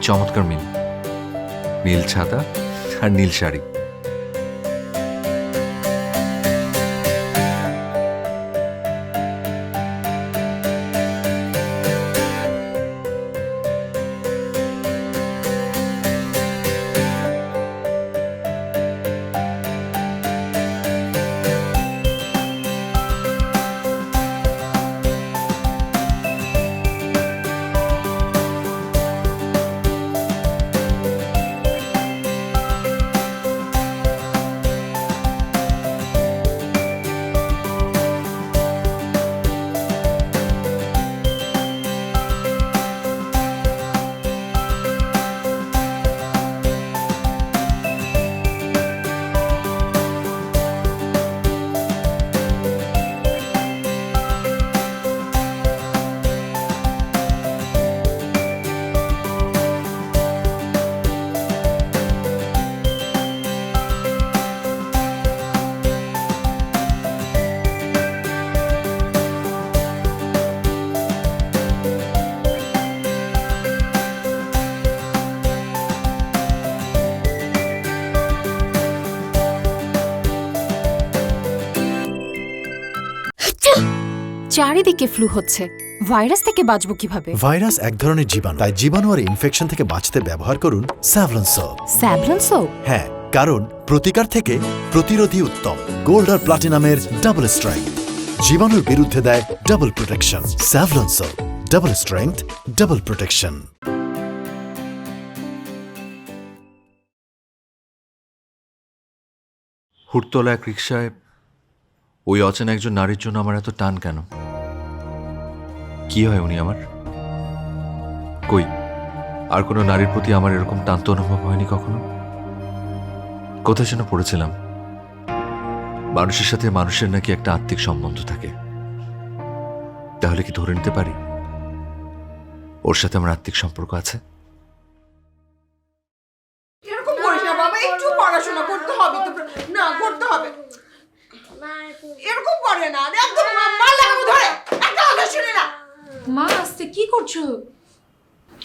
চমৎকার মিল, নীল ছাতা আর নীল শাড়ি। চারিদিকে ফ্লু হচ্ছে, ভাইরাস থেকে বাঁচবো কিভাবে? ভাইরাস এক ধরনের জীবাণু, তাই জীবাণু আর ইনফেকশন থেকে বাঁচতে ব্যবহার করুন স্যাভলন সোপ। Savlon soap? হ্যাঁ, কারণ প্রতিকার থেকে প্রতিরোধী উত্তম। গোল্ড আর প্লাটিনামের ডাবল স্ট্রেংথ জীবাণুর বিরুদ্ধে দেয় double protection. Savlon soap, double strength, double protection. হুড়তলা এক রিকশায় ওই অচেনা একজন নারীর জন্য আমার এত টান কেন? কি হয় উনি আমার? কই আর কোনো নারীর প্রতি আমার এরকম টান তো অনুভব হয়নি কখনো। কোথায় যেন পড়েছিলাম, মানুষের সাথে মানুষের নাকি একটা আত্মিক সম্বন্ধ থাকে। তাহলে কি ধরে নিতে পারি ওর সাথে আমার আত্মিক সম্পর্ক আছে? এরকম করিস না বাবা, একটু পড়াশোনা করতে হবে তো। না করতে হবে, এরকম করে না। একদম মার লাগাবো ধরে, একটা কথা শুনে না। মা আস্তে, কি করছো?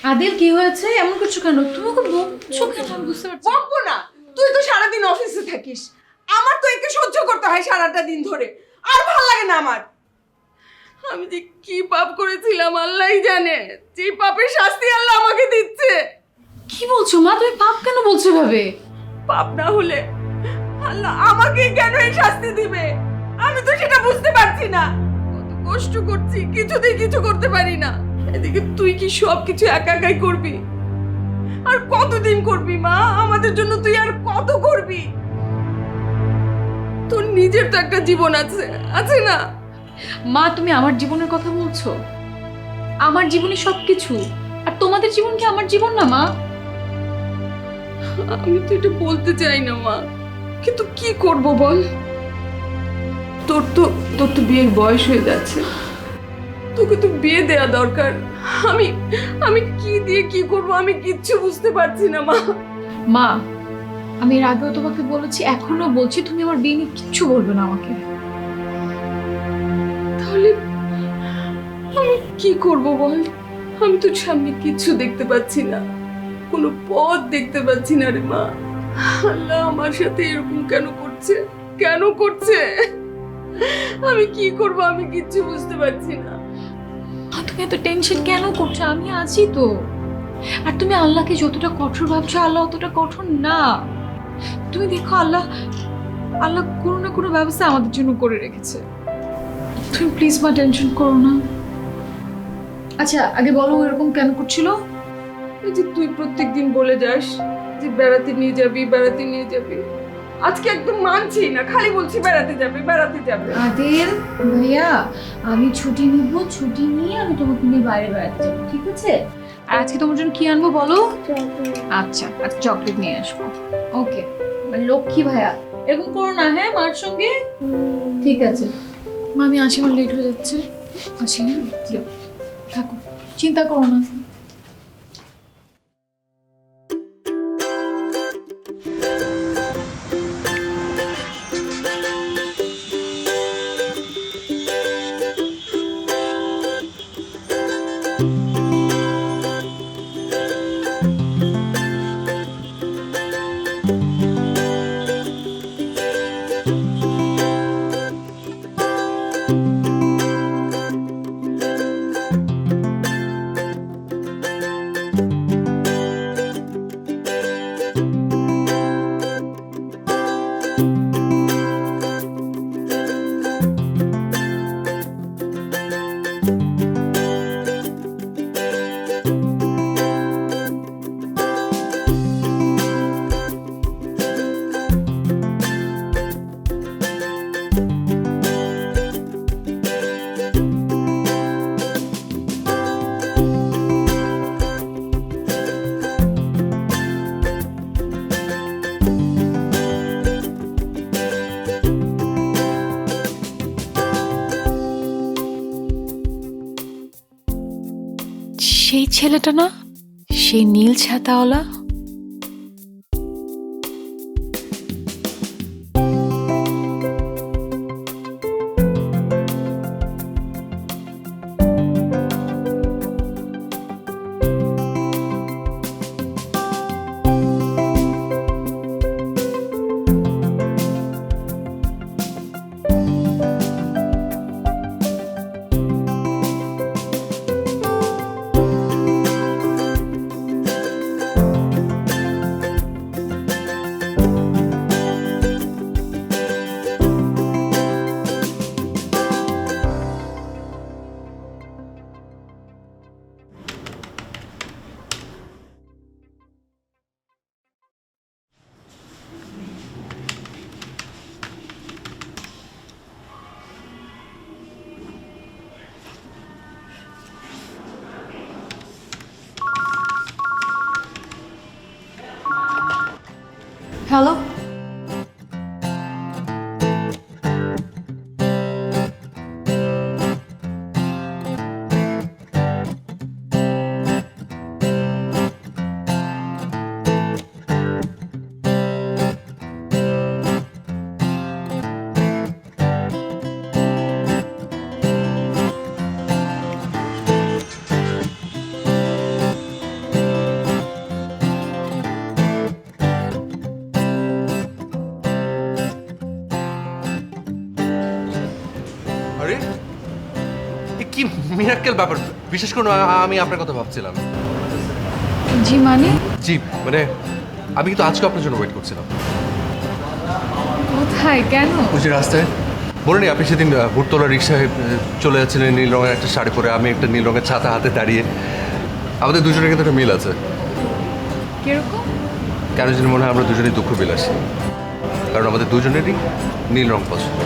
আদিল কি হয়েছে? এমন করছো কেন? তুমি ওকে বকছো কেন? আমি বুঝতে পারছি বকবো না, তুই তো সারাদিন অফিসে থাকিস, আমার তো একে সহ্য করতে হয় সারাটা দিন ধরে, আর ভালো লাগে না আমার। আমি যে কি পাপ করেছিলাম আল্লাহই জানে, যে পাপের শাস্তি আল্লাহ আমাকে দিচ্ছে। কি বলছো মা? তুমি পাপ কেন বলছো ভাবে? পাপ না হলে আল্লাহ আমাকে কেন এই শাস্তি দিবে? আমি তো সেটা বুঝতে পারছি না। কত কষ্ট করছি, কিছুতেই কিছু করতে পারি না। এদিকে তুই কি সব কিছু একা একাই করবি? আর কতদিন করবি মা? আমাদের জন্য তুই আর কত করবি? তোর নিজের তো একটা জীবন আছে, আছে না? মা তুমি আমার জীবনের কথা বলছো? আমার জীবনই সবকিছু, আর তোমাদের জীবন কি আমার জীবন না মা? আমি তো এটা বলতে চাই না মা, কিন্তু কি করব বল? তোর তো বিয়ের বয়স হয়ে যাচ্ছে, তোকে তো বিয়ে দেয়া দরকার। আমি কি দিয়ে কি করব আমি কিচ্ছু বুঝতে পারছি না মা। মা আমি এর আগেও তোমাকে বলেছি, এখনো বলছি, তুমি আমার বিয়ে নিয়ে কিচ্ছু বলবে না আমাকে। তাহলে আমি কি করব বল? আমি তো সামনে কিচ্ছু দেখতে পাচ্ছি না, কোনো পথ দেখতে পাচ্ছি না রে মা। আল্লাহ আমার সাথে এরকম কেন করছে, কেন করছে? আমি কি করব আমি কিচ্ছু বুঝতে পারছি না। মা তুমি এত টেনশন কেন করছো? আমি আছি তো। আর তুমি আল্লাহকে যতটা কঠোর ভাবছো, আল্লাহ অতটা কঠোর না। তুমি দেখো আল্লাহ কোনো না কোনো ব্যবস্থা আমাদের জন্য করে রেখেছে। তুমি প্লিজ মা টেনশন করো না। আচ্ছা আগে বলো এরকম কেন করছিল? এই যে তুই প্রত্যেকদিন বলে যাস যে বেড়াতে নিয়ে যাবি, বেড়াতে নিয়ে যাবি, আজকে একদম মানছি না, খালি বলছি বেড়াতে যাবে, বেড়াতে যাবে। আদিল ভাইয়া আমি ছুটি নিব, ছুটি নিয়ে আমি তোমাকে নিয়ে বাইরে বেড়াতে যাবো, ঠিক আছে? আর আজকে তোমার জন্য কি আনবো বলো? আচ্ছা আচ্ছা চকলেট নিয়ে আসবো। ওকে লক্ষ্মী ভাইয়া, এরকম করো না হ্যাঁ মার সঙ্গে। ঠিক আছে মা, আমি আসি, আমার লেট হয়ে যাচ্ছে। আসি হ্যাঁ, থাকো, চিন্তা করো না। সেই ছেলেটা না, সেই নীল ছাতাওয়ালা। হ্যালো, আরে এ কি মিরাক্কেল ব্যাপার, বিশেষ করে আমি আপনার কথা ভাবছিলাম। জি মানে? জি মানে আমি কিন্তু আজকে আপনার জন্য ওয়েট করছিলাম। কোথায়, কেন? ওই যে রাস্তায় বলেনি আপনি সেদিন ভুটতলা রিক্সায় চলে যাচ্ছিলেন নীল রঙের একটা শাড়ি পরে, আমি একটা নীল রঙের ছাতা হাতে দাঁড়িয়ে। আমাদের দুজনের কিন্তু একটা মিল আছে। কিরকম? কেন জানি মনে হয় আমরা দুজনেই দুঃখ বিলাসী, কারণ আমাদের দুজনেরই নীল রং পছন্দ।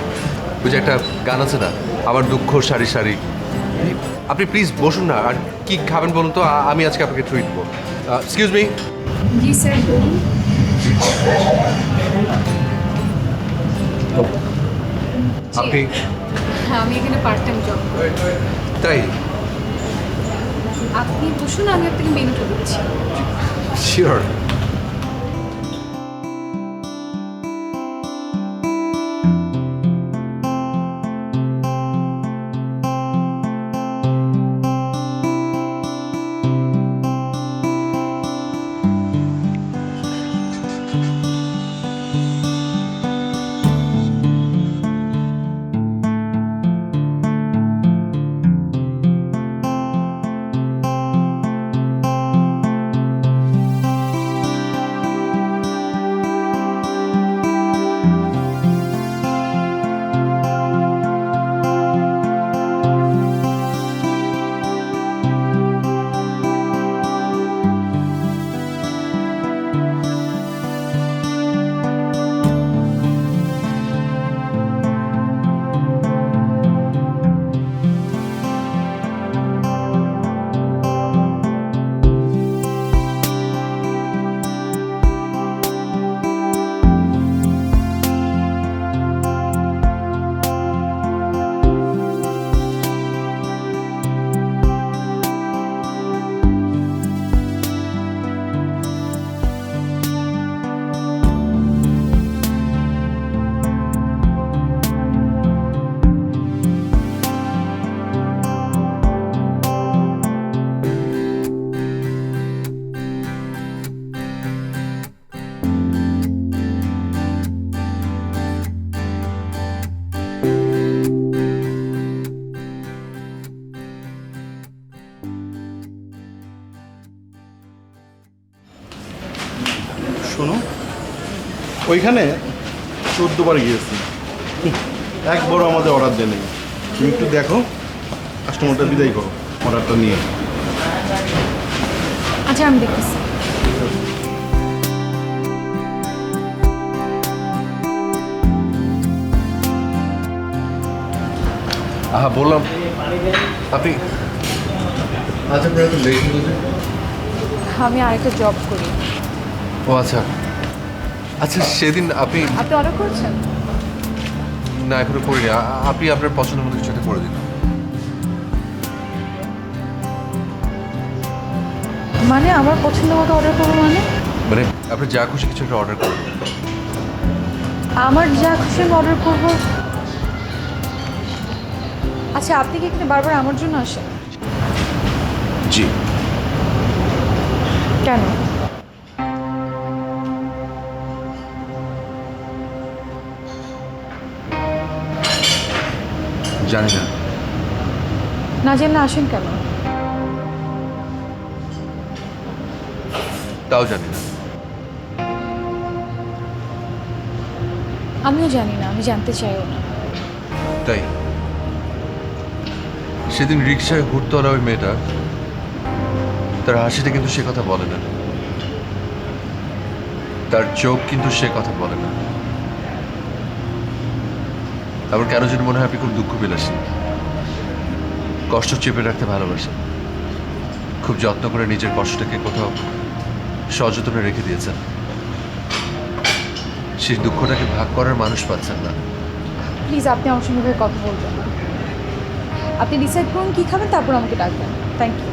ওই যে একটা গান আছে না, আমার দুঃখ সারি সারি। আপনি প্লিজ বসুন না, আর কি খাবেন বলুন তো, আমি আজকে আপনাকে ট্রিট দেবো। Excuse me. জি স্যার, বলুন। আপনি হ্যাঁ, আমি এখানে পার্ট টাইম জব করি। তাই? আপনি বসুন, আমি আপনাকে মেনুটা দিচ্ছি। শিওর। শোনো, ওইখানে 14 বার গিয়েছি, একবারও আমাদের অর্ডার দেয়নি। তুমি একটু দেখো, কাস্টমারটা বিদায় করো অর্ডারটা নিয়ে। আচ্ছা আমি দেখতেছি। বললাম আপনি আজ আপনার এত লেট হলো যে? আমি আরেকটা জব করি। ও আচ্ছা আচ্ছা, সেদিন আপনি আপনি অর্ডার করেছেন? না এখনো করিনি। আপনি আপনার পছন্দের মতো কিছু একটা করে দিন। মানে আমার পছন্দ মতো অর্ডার করবো মানে? মানে আপনি যা খুশি কিছু একটা অর্ডার করুন। আমার যা খুশি আমি অর্ডার করবো। আচ্ছা আপনি কি এখানে বারবার আমার জন্য আসেন? জি। কেন? জানি না। না জানলে আসেন কেন? তাও জানি না। আমিও জানি না, আমি জানতে চাইও না। তাই সেদিন রিক্সায় ঘুরতলা ওই মেয়েটা, তার হাসিটা কিন্তু সে কথা বলে না, তার চোখ কিন্তু সে কথা বলে না। আবার কেন যেন মনে হয় আপনি খুব দুঃখ বিলাসী, কষ্ট চেপে রাখতে ভালোবাসেন, খুব যত্ন করে নিজের কষ্টটাকে কোথাও সযত্নে রেখে দিয়েছেন। সেই দুঃখটাকে ভাগ করার মানুষ পাচ্ছেন না। প্লিজ আপনি আমার সঙ্গে এভাবে কথা বলবেন না। আপনি ডিসাইড করুন কী খাবেন, তারপর আমাকে ডাকবেন। Thank you.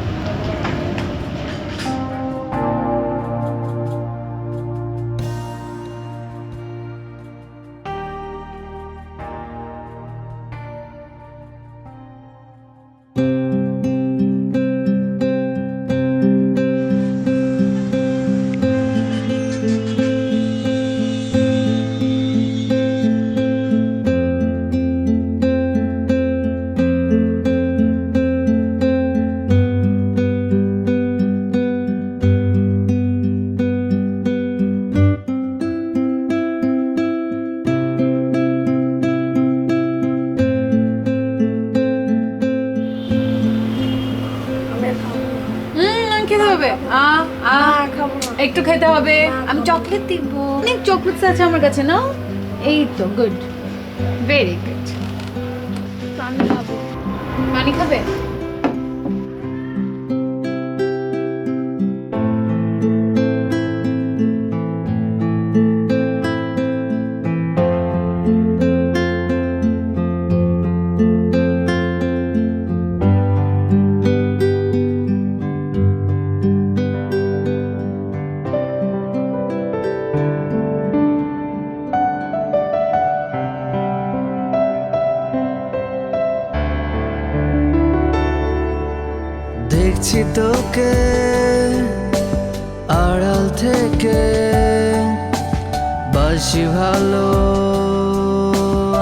খেতে হবে একটু খেতে হবে। আমি চকলেট দিব, অনেক চকলেটস আছে আমার কাছে। না এই তো গুড, ভেরি গুড। পানি খাবে? দেখছি তোকে আড়াল থেকে, বাসি ভালো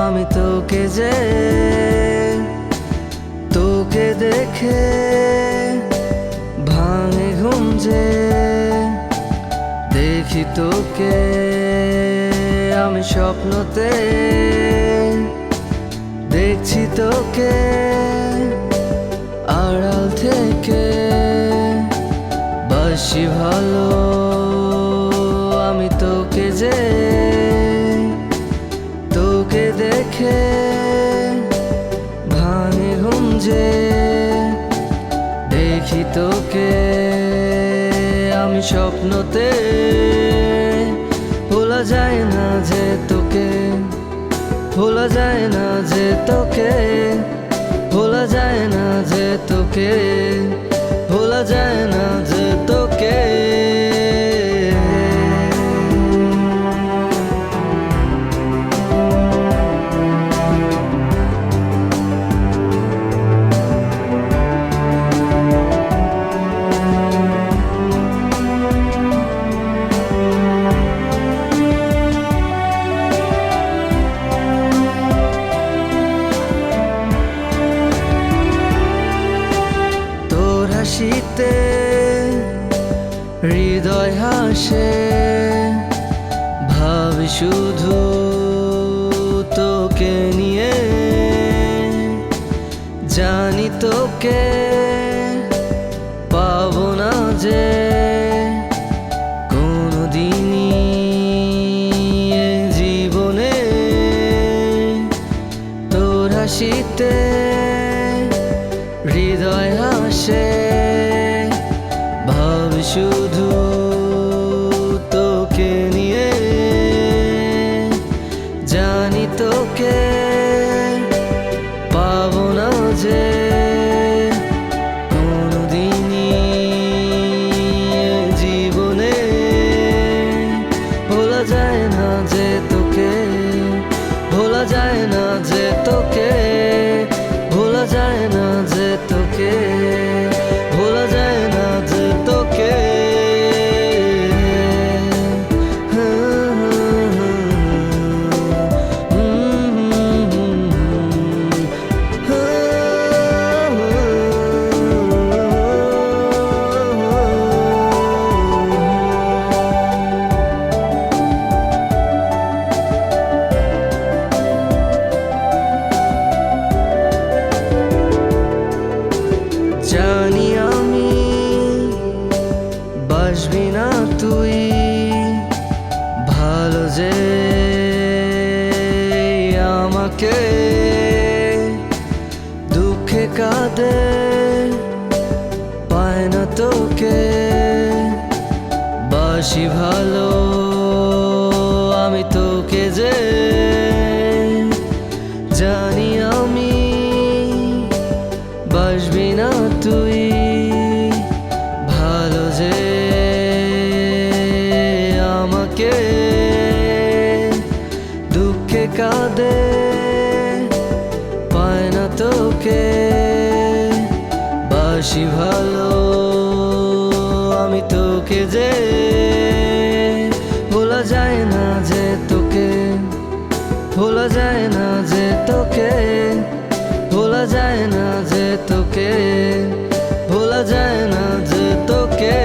আমি তোকে, যে তোকে দেখে ভাঙে ঘুম, যে দেখি তোকে আমি স্বপ্নতে, দেখছি তোকে আড়াল থেকে, বাসি ভালো আমি তোকে, যে তোকে দেখে ভাঙে ঘুম, যে দেখি তোকে আমি স্বপ্নতে, ভোলা যায় না যে তোকে, ভোলা যায় না যে তোকে, ভোলা যায় না যে তোকে, ভোলা যায় না যে তোকে। হাসিতে হৃদয় হাসে, ভাবি শুধু তোকে নিয়ে, জানি তোকে পাবো না যে কোনোদিনই এ জীবনে। তোর হাসিতে হৃদয় হাসে, ভাবি শুধু তোকে নিয়ে, জানি তোকে পাবো না যে কোনোদিনই এ জীবনে। ভোলা যায় না যে তোকে, ভোলা যায় না যে তোকে, ভোলা যায় না যে তোকে, ভোলা যায় না যে তোকে। জানি আমি বাসবি না তুই, ভালো যে আমাকে দুঃখে কাঁদে পায় না তোকে, বাসি ভালো আমি তোকে যে, জানি আমি বাসবি না তুই, ভালো যে আমাকে দুঃখে কাঁদে পায় না তোকে, বাসি ভালো আমি তোকে যে। ভোলা যায় না যে তোকে, ভোলা যায় না যে তোকে, ভোলা যায় না যে তোকে, ভোলা যায় না যে তোকে।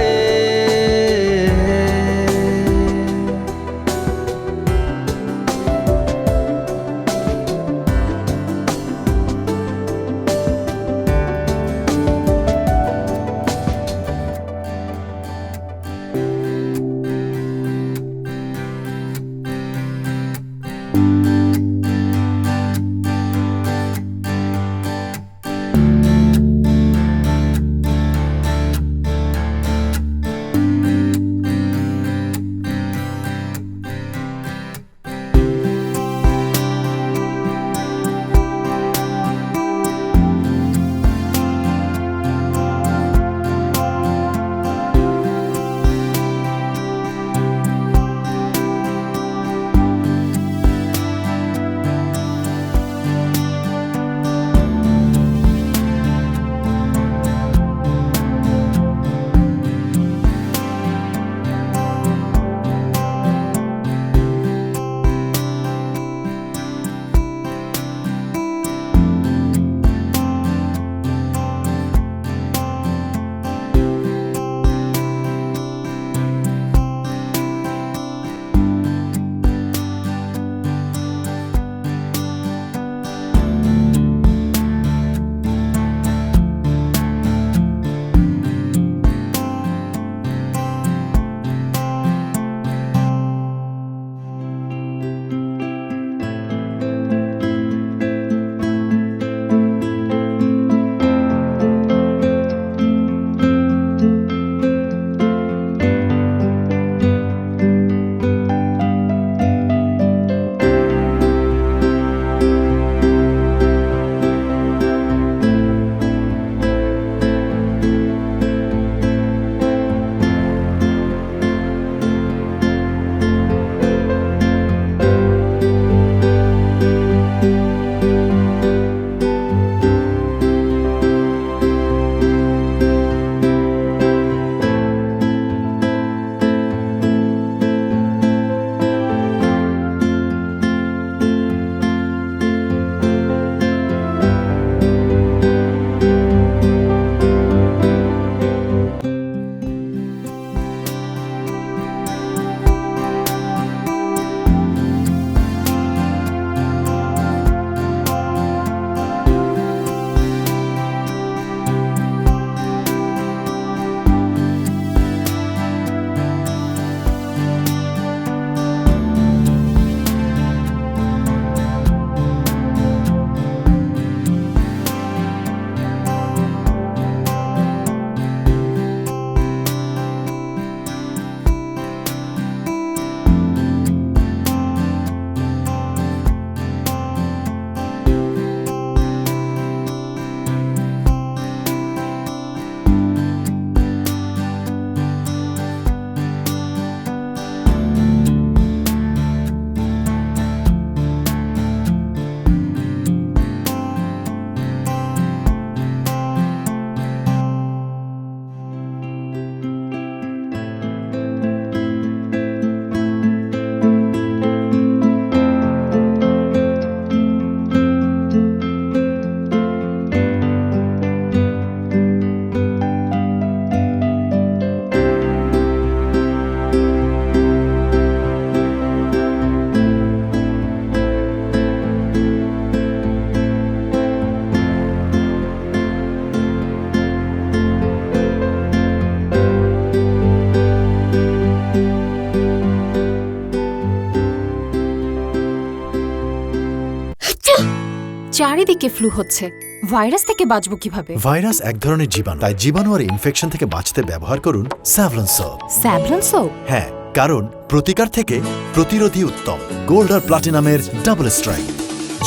চারিদিকে ফ্লু হচ্ছে, ভাইরাস থেকে বাঁচবো কিভাবে? ভাইরাস এক ধরনের জীবাণু, তাই জীবাণু আর ইনফেকশন থেকে বাঁচতে ব্যবহার করুন স্যাভলন সোপ। Savlon soap? হ্যাঁ, কারণ প্রতিকার থেকে প্রতিরোধী উত্তম। গোল্ড আর প্লাটিনামের ডাবল স্ট্রেংথ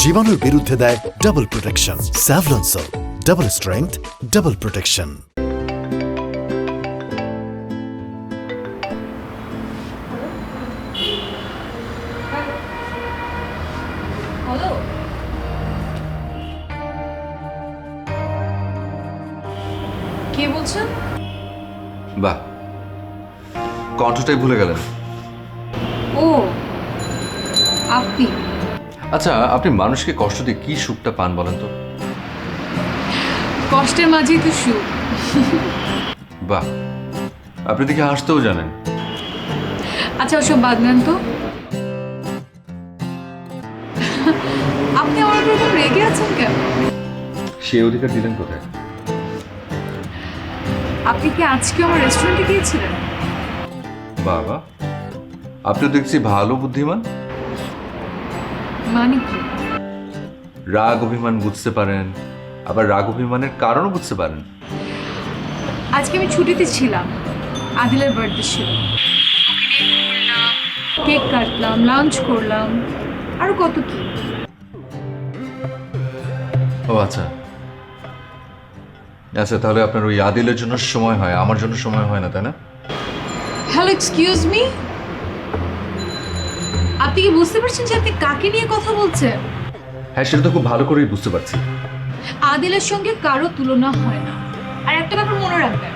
জীবাণুর বিরুদ্ধে দেয় double protection. Savlon soap, double strength, double protection. Hello, কে বলছেন? বাহ, কণ্ঠটাই ভুলে গেলেন। ও, আপনি? আচ্ছা, আপনি মানুষকে কষ্ট দিয়ে কি সুখটা পান বলেন তো? কষ্টের মাঝেই তো সুখ। বাহ, আপনি দেখে হাসতেও জানেন। আচ্ছা, ওসব বাদ নেন তো। আপনি আমার উপর এরকম রেগে আছেন কেন? সে অধিকার দিলেন কোথায়? আপনি কি আজকে আমার রেস্টুরেন্টে গিয়েছিলেন? বাবা, আপনি দেখছি ভালো বুদ্ধিমান। মানে কি? রাগ অভিমান বুঝতে পারেন, আবার রাগ অভিমানের কারণও বুঝতে পারেন। আজকে আমি ছুটিতে ছিলাম, আদিলের বার্থডে ছিল। কেক কাটলাম, লাঞ্চ করলাম, আরো কত কি। ও আচ্ছা আচ্ছা, তাহলে আপনার ওই আদিলের জন্য সময় হয়, আমার জন্য সময় হয় না, তাই না? হ্যালো, এক্সকিউজ মি, আপনি কি বুঝতে পারছেন যে আপনি কাকে নিয়ে কথা বলছেন? হ্যাঁ, সেটা তো খুব ভালো করেই বুঝতে পারছি। আদিলের সঙ্গে কারো তুলনা হয় না। আর একটা ব্যাপার মনে রাখবেন,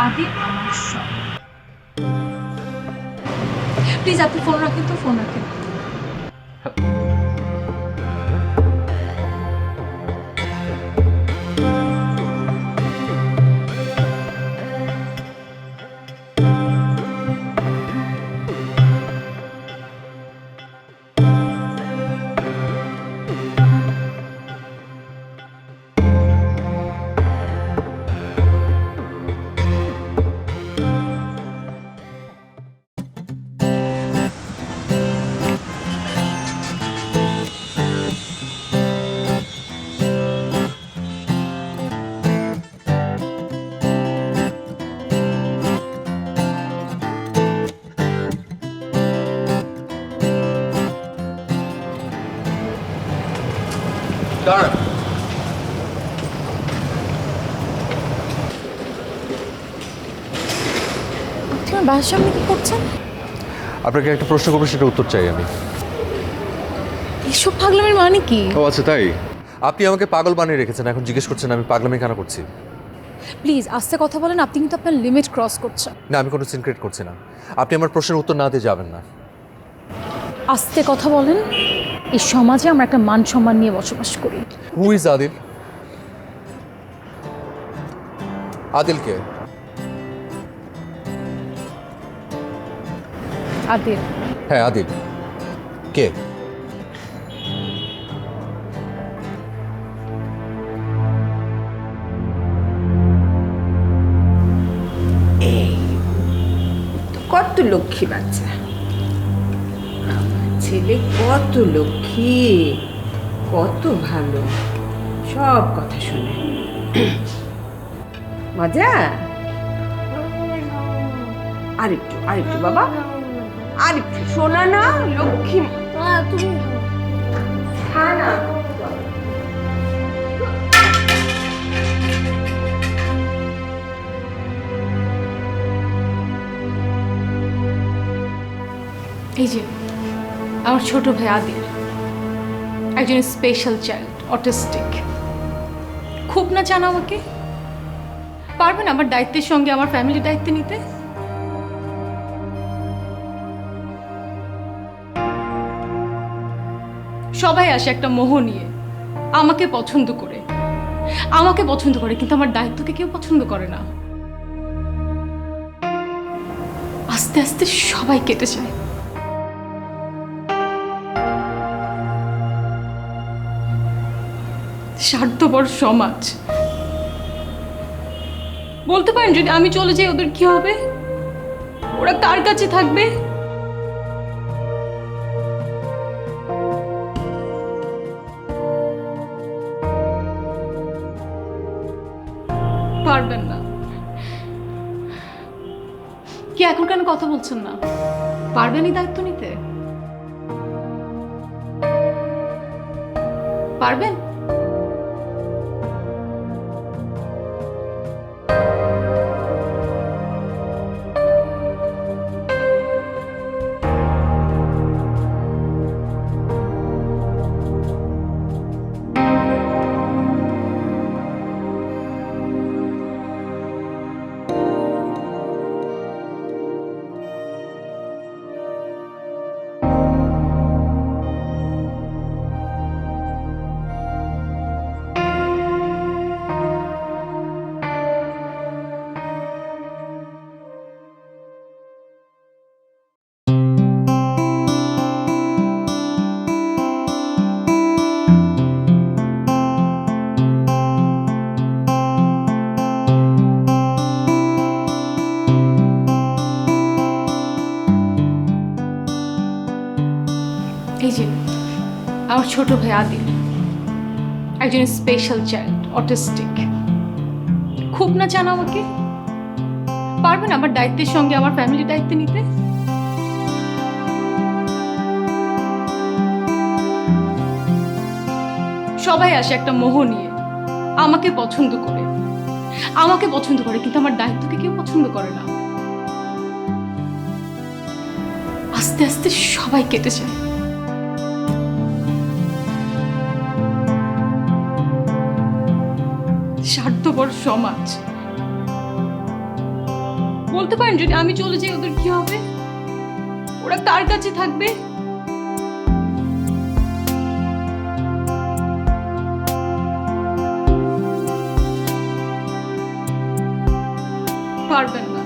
আদিল আমার সব। প্লিজ আপনি ফোন রাখেন তো, ফোন রাখেন। দাঁড়ান, তোমার বাসার সামনে কি করছেন? আপনাকে একটা প্রশ্ন করবো, সেটা উত্তর চাই আমি। এসব পাগলামের মানে কি? ও আচ্ছা, তাই? আপনি আমাকে পাগল বানিয়ে রেখেছেন, এখন জিজ্ঞেস করছেন আমি পাগলামি কেন করছি। প্লিজ আস্তে কথা বলেন, আপনি কিন্তু আপনার লিমিট ক্রস করছেন। না, আমি কোনো সিনক্রেট করছি না। আপনি আমার প্রশ্নের উত্তর না দিয়ে যাবেন না। আস্তে কথা বলেন। এই সমাজে আমরা একটা মান সম্মান নিয়ে বসবাস করি। Who is Adil? আদিল কে? আদিল? হ্যাঁ, আদিল কে? কত লক্ষ্মী বাচ্চা আমার ছেলে, কত লক্ষ্মী, কত ভালো, সব কথা শুনে। মজা। আরেকটু আরেকটু বাবা, আরেকটু শোনা না, লক্ষ্মী। তুমি হ্যাঁ না, এই যে আমার ছোট ভাই আদিল, একজন স্পেশাল চাইল্ড, অটিস্টিক। খুব না চান আমাকে? পারবেন আমার দায়িত্বের সঙ্গে আমার ফ্যামিলির দায়িত্ব নিতে? সবাই আসে একটা মোহ নিয়ে, আমাকে পছন্দ করে, কিন্তু আমার দায়িত্বকে কেউ পছন্দ করে না। আস্তে আস্তে সবাই কেটে যায়। স্বার্থপর সমাজ। বলতে পারেন যদি আমি চলে যাই ওদের কি হবে? ওরা কার কাছে থাকবে? এখন কেন কথা বলছেন না? পারবেনই দায়িত্ব নিতে? পারবেন? এই যে আমার ছোট ভাই আদিল, একজন স্পেশাল চাইল্ড, অটিস্টিক। খুব না চান আমাকে? পারবেন আমার দায়িত্বের সঙ্গে আমার ফ্যামিলির দায়িত্ব নিতে? সবাই আসে একটা মোহ নিয়ে, আমাকে পছন্দ করে, কিন্তু আমার দায়িত্বকে কেউ পছন্দ করে না। আস্তে আস্তে সবাই কেটে যায়। স্বার্থপর সমাজ। বলতে পারেন যদি আমি চলে যাই ওদের কি হবে? ওরা কার কাছে থাকবে? পারবেন না।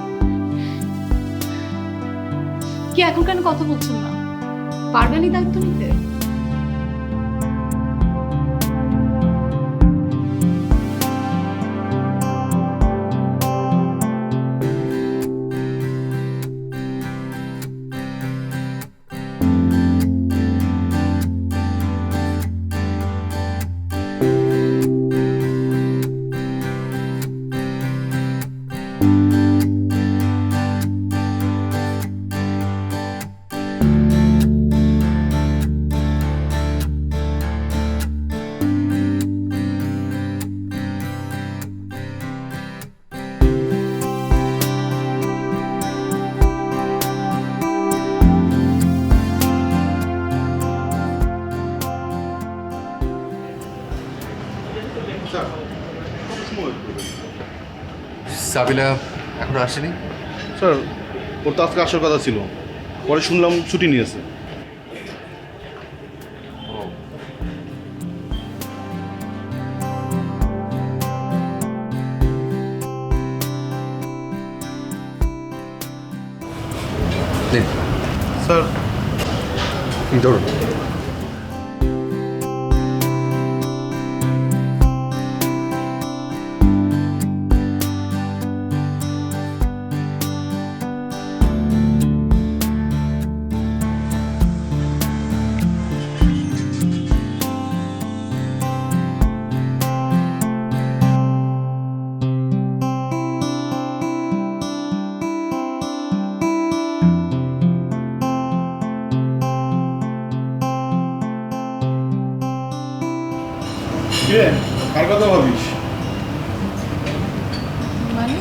কি এখন কেন কথা বলছেন না? পারবেনই দায়িত্ব নিতে? সাবিলা এখনো আসেনি? স্যার ওর তো আজকে আসার কথা ছিল, পরে শুনলাম ছুটি নিয়েছে। নিন স্যার ধরুন। কার কথা ভাবিস? মানে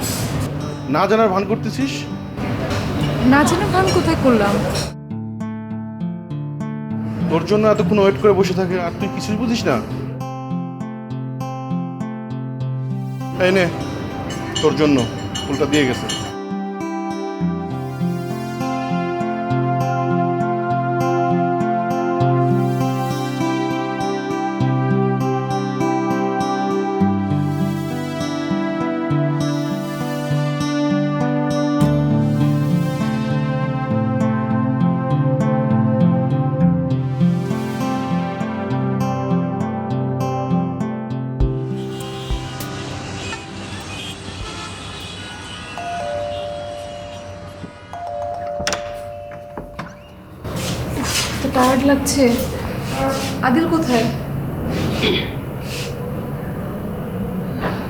না জানার ভান করতেছিস? না জেনে ভান কোথায় করলাম? তোর জন্য এতক্ষণ ওয়েট করে বসে থাকে আর তুই কিছুই বুঝিস না? এই নে তোর জন্য ফুলটা দিয়ে গেছে। টায়ার্ড লাগছে। আদিল কোথায়?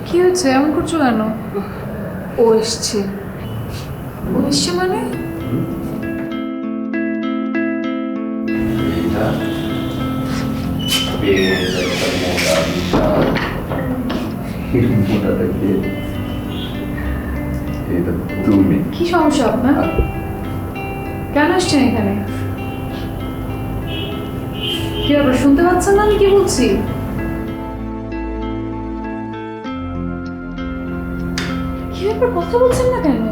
কি হয়েছে, এমন করছো কেন? ও এসছে। ও এসছে মানে? তুমি কি সমস্যা আপনার? কেন আসছেন এখানে? কি ব্যাপার, শুনতে পাচ্ছেন না আমি কি বলছি? কি ব্যাপার, কথা বলছেন না কেন?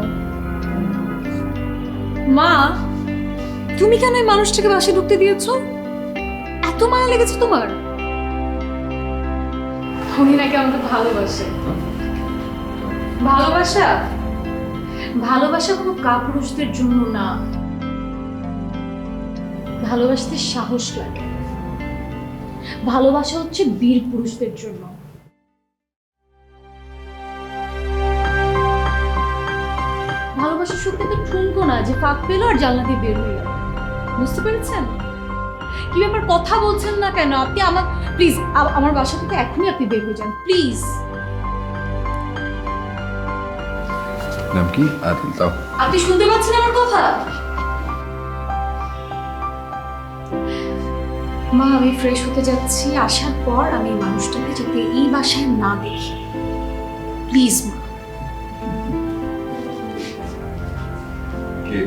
মা, তুমি কেন এই মানুষটাকে বাসায় ঢুকতে দিয়েছো? এত মায়া লেগেছে তোমার? উনি নাকি আমাকে ভালোবাসে। ভালোবাসা ভালোবাসা কোনো কাপুরুষদের জন্য না, ভালোবাসতে সাহস লাগে। ভালোবাসা হচ্ছে বীর পুরুষদের জন্য। ভালোবাসার শক্তি তো ঠুনকো না যে ফাঁক পেলো আর জানলা দিয়ে বের হয়ে গেল। বুঝতে পেরেছেন? কি ব্যাপার, কথা বলছেন না কেন আপনি? আমার প্লিজ, আমার বাসা থেকে এখনই আপনি বের হয়ে যান প্লিজ। নাম কি? আর দাও। আপনি শুনতে পাচ্ছেন আমার কথা? মা, আমি ফ্রেশ হতে যাচ্ছি, আসার পর আমি এই মানুষটাকে যাতে এই বাসায় না দেখি, প্লিজ মা। কে?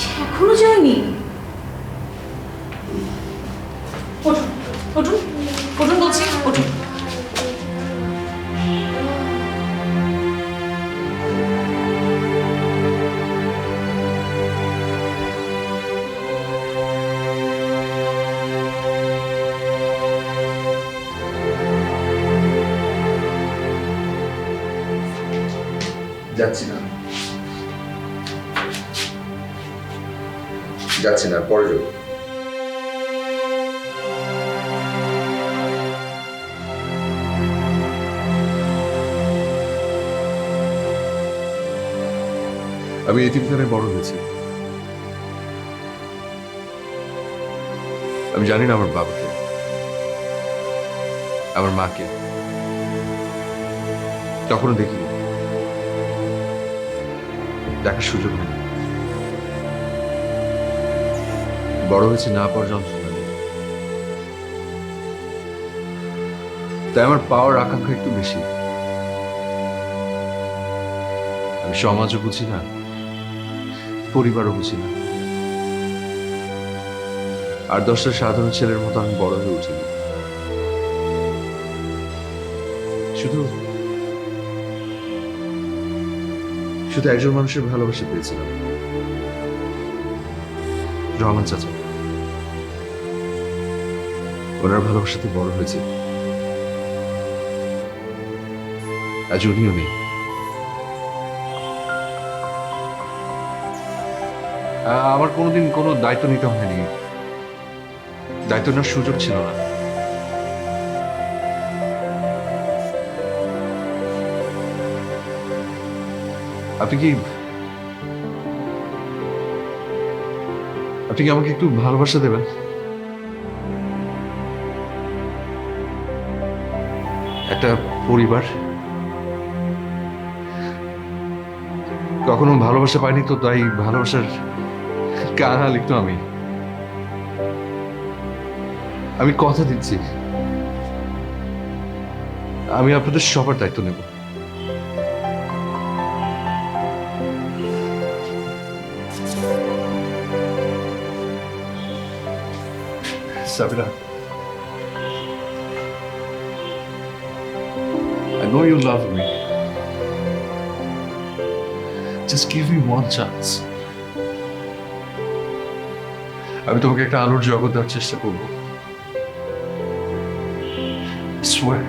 সে এখনো যায়নি। ওঠুন ওঠুন ওঠুন বলছি, ওঠুন। যাচ্ছি না, যাচ্ছি না, পরে যাবো। আমি এতিমখানায় বড় হয়েছি। আমি জানি না আমার বাবাকে, আমার মাকে তখনও দেখিনি, দেখার সুযোগ নেই। বড় হয়েছে না পাওয়ার যন্ত্রণা নিয়ে। তাই আমার পাওয়ার আকাঙ্ক্ষা একটু বেশি। আমি সমাজও বুঝি না, পরিবারও বুঝি না, আর 10টা সাধারণ ছেলের মতো আমি বড় হয়ে উঠিনি। শুধু শুধু একজন মানুষের ভালোবাসা পেয়েছিলাম, রহমান চাচা। ওনার ভালোবাসাতে বড় হয়েছে, আজ উনিও নেই। আমার কোনোদিন কোনো দায়িত্ব নিতে হয়নি, দায়িত্ব নেওয়ার সুযোগ ছিল না। আপনি কি আমাকে একটু ভালোবাসা দেবেন? একটা পরিবার, কখনো ভালোবাসা পাইনি তো, তাই ভালোবাসার কানা লিখতো। আমি কথা দিচ্ছি, আমি আপনাদের সবার দায়িত্ব নেব। Sabira, I know you love me. Just give me one chance. আমি তোমাকে একটা আলোর জগৎ দেওয়ার চেষ্টা করব। I swear.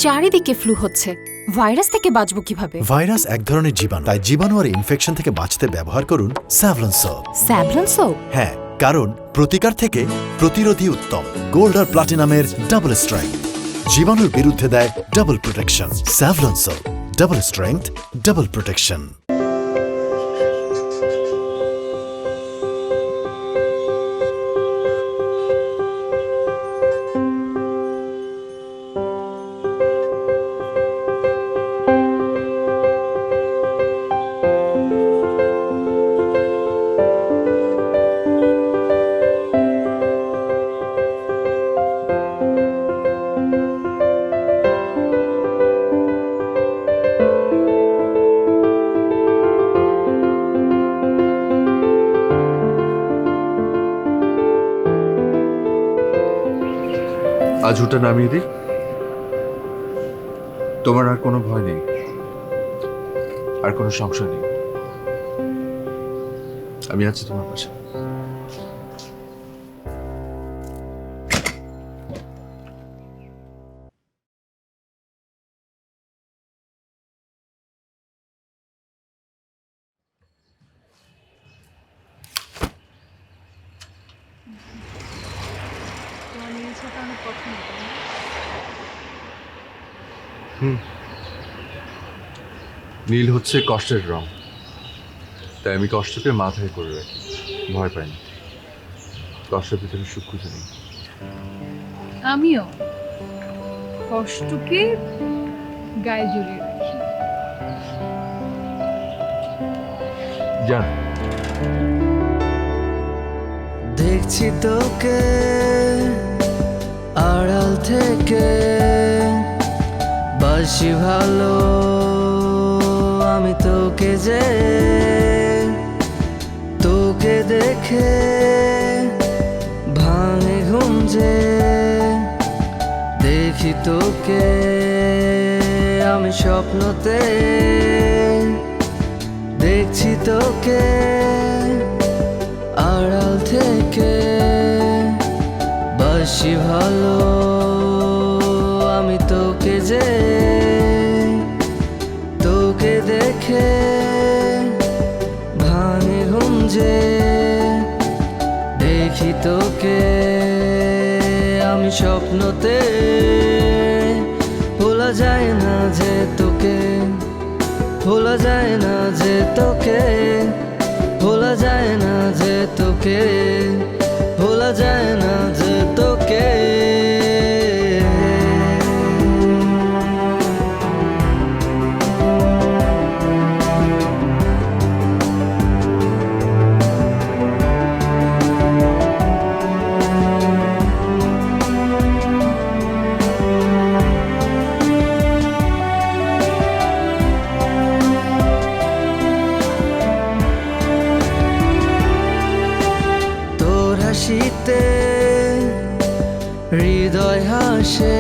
চারিদিকে ফ্লু হচ্ছে, ভাইরাস থেকে বাঁচবো কিভাবে? ভাইরাস এক ধরনের জীবাণু, তাই জীবাণু আর ইনফেকশন থেকে বাঁচতে ব্যবহার করুন স্যাভলন সোপ। Savlon soap? হ্যাঁ, কারণ প্রতিকার থেকে প্রতিরোধী উত্তম। গোল্ড আর প্লাটিনামের ডাবল স্ট্রেংথ জীবাণুর বিরুদ্ধে দেয় double protection. Savlon soap, double strength, double protection. আজ ওটা নামিয়ে দিই। তোমার আর কোনো ভয় নেই, আর কোনো সংশয় নেই। আমি আছি তোমার পাশে। নীল হচ্ছে কষ্টের রং, তাই আমি কষ্টকে মাথায় করে রাখি, ভয় পাই না। কষ্টের ভিতরে সুখ খুঁজে নিই। আমিও কষ্টকে গায়ে জড়িয়ে রাখি। জান, দেখছি তোকে আড়াল থেকে, বাসি ভালো আমি তোকে যে, তোকে দেখে ভাঙে ঘুম যে, দেখি তোকে আমি স্বপ্নতে, দেখছি তোকে আড়াল থেকে, বাসি ভালো আমি তোকে যে, তোকে দেখে ভাঙে ঘুম যে, দেখি তোকে আমি স্বপ্নতে, ভোলা যায় না যে তোকে, ভোলা যায় না যে তোকে, ভোলা যায় না যে তোকে, ভোলা যায় না যে তোকে। হাসিতে হৃদয় হাসে,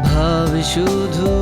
ভাবি শুধু